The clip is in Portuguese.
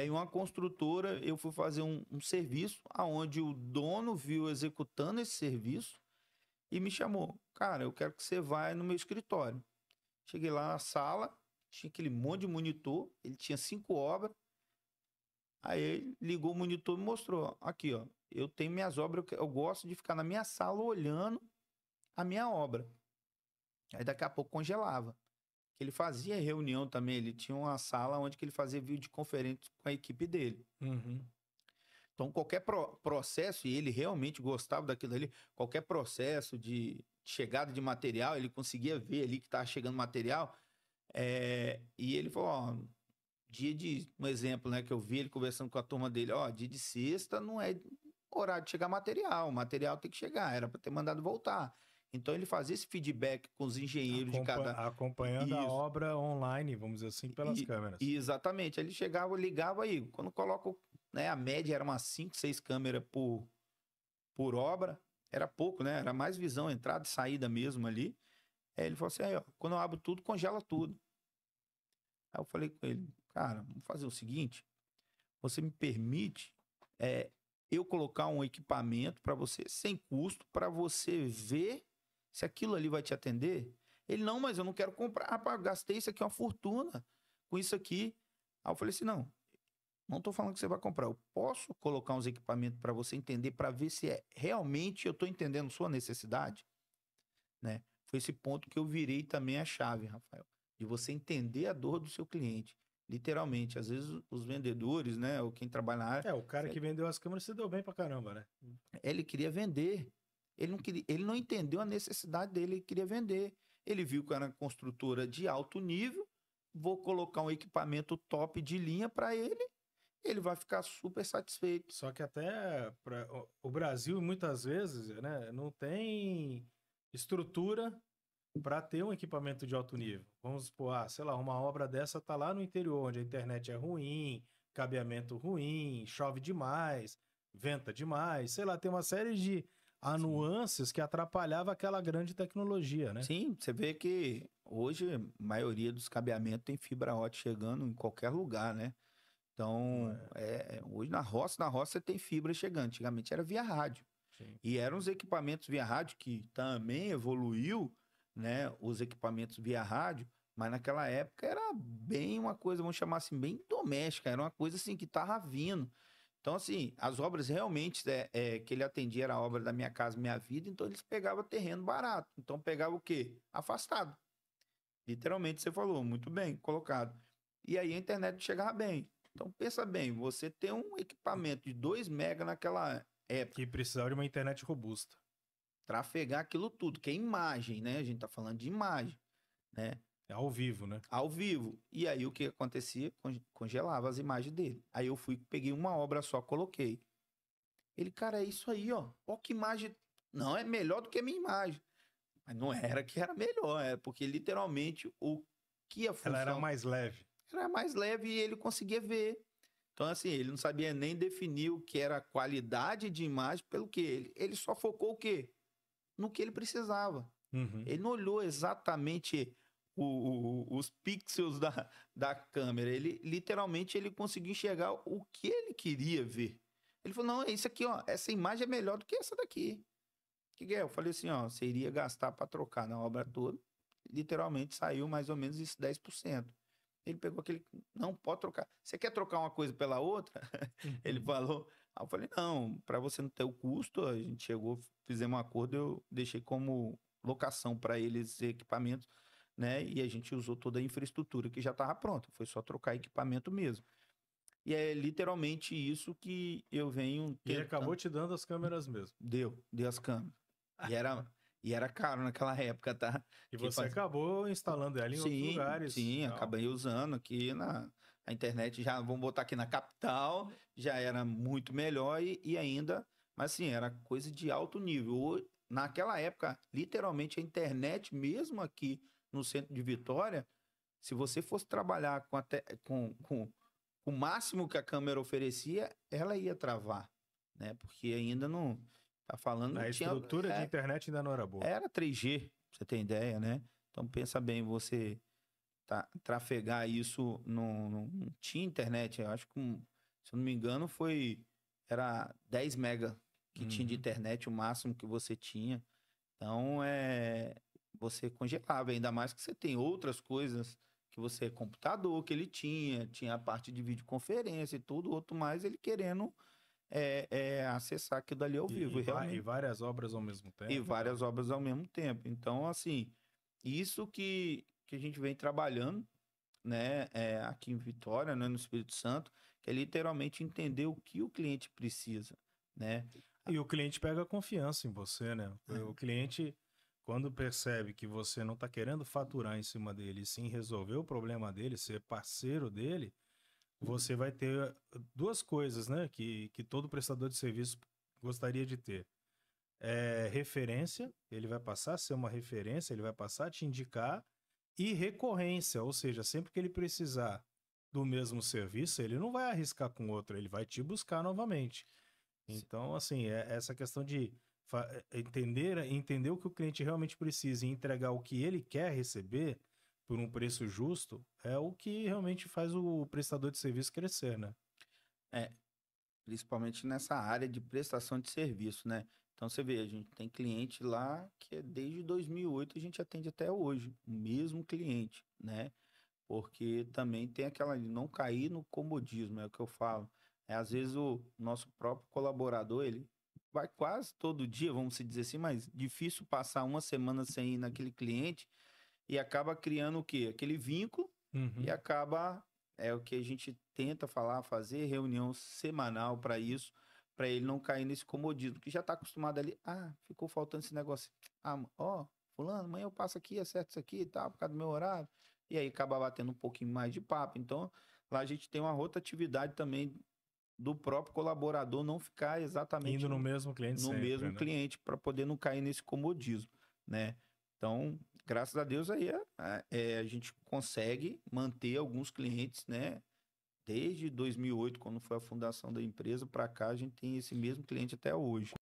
Aí uma construtora, eu fui fazer um serviço onde o dono viu eu executando esse serviço e me chamou. Cara, eu quero que você vá no meu escritório. Cheguei lá na sala, tinha aquele monte de monitor, ele tinha 5 obras. Aí ele ligou o monitor e me mostrou. Aqui, ó, eu tenho minhas obras, eu gosto de ficar na minha sala olhando a minha obra. Aí daqui a pouco congelava. Ele fazia reunião também, ele tinha uma sala onde que ele fazia videoconferência com a equipe dele. Uhum. Então, qualquer processo, e ele realmente gostava daquilo ali, qualquer processo de chegada de material, ele conseguia ver ali que estava chegando material. E ele falou: ó, dia de. Um exemplo, né, que eu vi ele conversando com a turma dele: ó, dia de sexta não é horário de chegar material, o material tem que chegar, era para ter mandado voltar. Então, ele fazia esse feedback com os engenheiros de cada. Acompanhando a Isso. obra online, vamos dizer assim, pelas câmeras. E exatamente. Ele chegava, ligava aí. Quando coloca, né, a média era umas 5, 6 câmeras por obra. Era pouco, né? Era mais visão, entrada e saída mesmo ali. Aí ele falou assim: aí, ó, quando eu abro tudo, congela tudo. Aí eu falei com ele: cara, vamos fazer o seguinte: você me permite eu colocar um equipamento para você, sem custo, para você ver se aquilo ali vai te atender? Ele: não, mas eu não quero comprar. Rapaz, gastei isso aqui uma fortuna com isso aqui. Aí eu falei assim: não estou falando que você vai comprar. Eu posso colocar uns equipamentos para você entender, para ver se realmente eu estou entendendo sua necessidade, né? Foi esse ponto que eu virei também a chave, Rafael, de você entender a dor do seu cliente. Literalmente, às vezes os vendedores, né, ou quem trabalha na área, O cara que vendeu as câmeras se deu bem pra caramba, né? ele queria vender. Ele não entendeu a necessidade dele, ele queria vender. Ele viu que era uma construtora de alto nível, vou colocar um equipamento top de linha para ele vai ficar super satisfeito. Só que até o Brasil, muitas vezes, né, não tem estrutura para ter um equipamento de alto nível. Vamos supor, sei lá, uma obra dessa tá lá no interior, onde a internet é ruim, cabeamento ruim, chove demais, venta demais, sei lá, tem uma série de nuances que atrapalhava aquela grande tecnologia, né? Sim, você vê que hoje a maioria dos cabeamentos tem fibra ótica chegando em qualquer lugar, né? Então, hoje na roça você tem fibra chegando. Antigamente era via rádio. Sim. E eram os equipamentos via rádio que também evoluiu, né? Os equipamentos via rádio, mas naquela época era bem uma coisa, vamos chamar assim, bem doméstica. Era uma coisa assim que tava vindo. Então, assim, as obras realmente que ele atendia era a obra da Minha Casa Minha Vida, então eles pegavam terreno barato. Então pegava o quê? Afastado. Literalmente você falou, muito bem colocado. E aí a internet chegava bem. Então pensa bem, você tem um equipamento de 2 mega naquela época, Que precisava de uma internet robusta. trafegar aquilo tudo, que é imagem, né? A gente tá falando de imagem, né? É ao vivo, né? Ao vivo. E aí o que acontecia? Congelava as imagens dele. Aí eu fui, peguei uma obra só, coloquei. Ele: cara, é isso aí, ó. Ó que imagem. Não, é melhor do que a minha imagem. Mas não era que era melhor, é porque literalmente o que a Ela era função mais leve. era mais leve e ele conseguia ver. Então, assim, ele não sabia nem definir o que era qualidade de imagem pelo que ele só focou o quê? No que ele precisava. Uhum. Ele não olhou exatamente os pixels da câmera. Ele literalmente ele conseguiu enxergar o que ele queria ver. Ele falou: não, é isso aqui, ó. Essa imagem é melhor do que essa daqui. O que é? Eu falei assim: ó, você iria gastar para trocar na obra toda. Literalmente saiu mais ou menos isso, 10%. Ele pegou aquele: não, pode trocar. Você quer trocar uma coisa pela outra? Ele falou. Aí eu falei: não, para você não ter o custo, a gente chegou, fizemos um acordo, eu deixei como locação para eles equipamentos, né? E a gente usou toda a infraestrutura que já estava pronta. Foi só trocar equipamento mesmo. E é literalmente isso que eu venho E ele acabou tentando. te dando as câmeras mesmo. Deu as câmeras. E era caro naquela época, tá? E Que você faz... acabou instalando ela em outros Sim, lugares. sim, Tal. acabei usando aqui a internet, já vamos botar aqui na capital, já era muito melhor e ainda, mas assim, era coisa de alto nível. Naquela época, literalmente a internet, mesmo aqui no centro de Vitória, se você fosse trabalhar com o máximo que a câmera oferecia, ela ia travar, né? Porque ainda não, tá falando, não A tinha, estrutura de internet ainda não era boa. era 3G, pra você ter ideia, né? Então pensa bem, você trafegar isso não tinha internet, eu acho que Se eu não me engano, era 10 mega que tinha de Uhum. internet, o máximo que você tinha. Então, você congelava, ainda mais que você tem outras coisas que você, computador que ele tinha a parte de videoconferência e tudo, outro mais, ele querendo acessar aquilo ali ao vivo, e E realmente, várias obras ao mesmo e tempo. várias obras ao mesmo tempo. Então, assim, isso que a gente vem trabalhando, né, aqui em Vitória, né, no Espírito Santo, que é literalmente entender o que o cliente precisa, né? E o cliente pega confiança em você, né? O cliente, quando percebe que você não está querendo faturar em cima dele, e sim resolver o problema dele, ser parceiro dele, você vai ter duas coisas, né? Que todo prestador de serviço gostaria de ter. Referência, ele vai passar a ser uma referência, ele vai passar a te indicar, e recorrência, ou seja, sempre que ele precisar do mesmo serviço, ele não vai arriscar com outro, ele vai te buscar novamente. Então, assim, essa questão de entender o que o cliente realmente precisa e entregar o que ele quer receber por um preço justo é o que realmente faz o prestador de serviço crescer, né? É, principalmente nessa área de prestação de serviço, né? Então você vê, a gente tem cliente lá que desde 2008 a gente atende até hoje, o mesmo cliente, né? Porque também tem aquela de não cair no comodismo, é o que eu falo. Às vezes o nosso próprio colaborador, ele vai quase todo dia, vamos se dizer assim, mas difícil passar uma semana sem ir naquele cliente e acaba criando o quê? Aquele vínculo e Uhum. acaba, é o que a gente tenta falar, fazer reunião semanal para isso, para ele não cair nesse comodismo, que já está acostumado ali, ficou faltando esse negócio. Ó, fulano, amanhã eu passo aqui, acerto isso aqui e tal, por causa do meu horário. E aí acaba batendo um pouquinho mais de papo. Então, lá a gente tem uma rotatividade também do próprio colaborador não ficar exatamente Indo no mesmo cliente no sempre, mesmo né? cliente para poder não cair nesse comodismo, né? Então, graças a Deus aí a gente consegue manter alguns clientes, né? Desde 2008, quando foi a fundação da empresa, para cá, a gente tem esse mesmo cliente até hoje.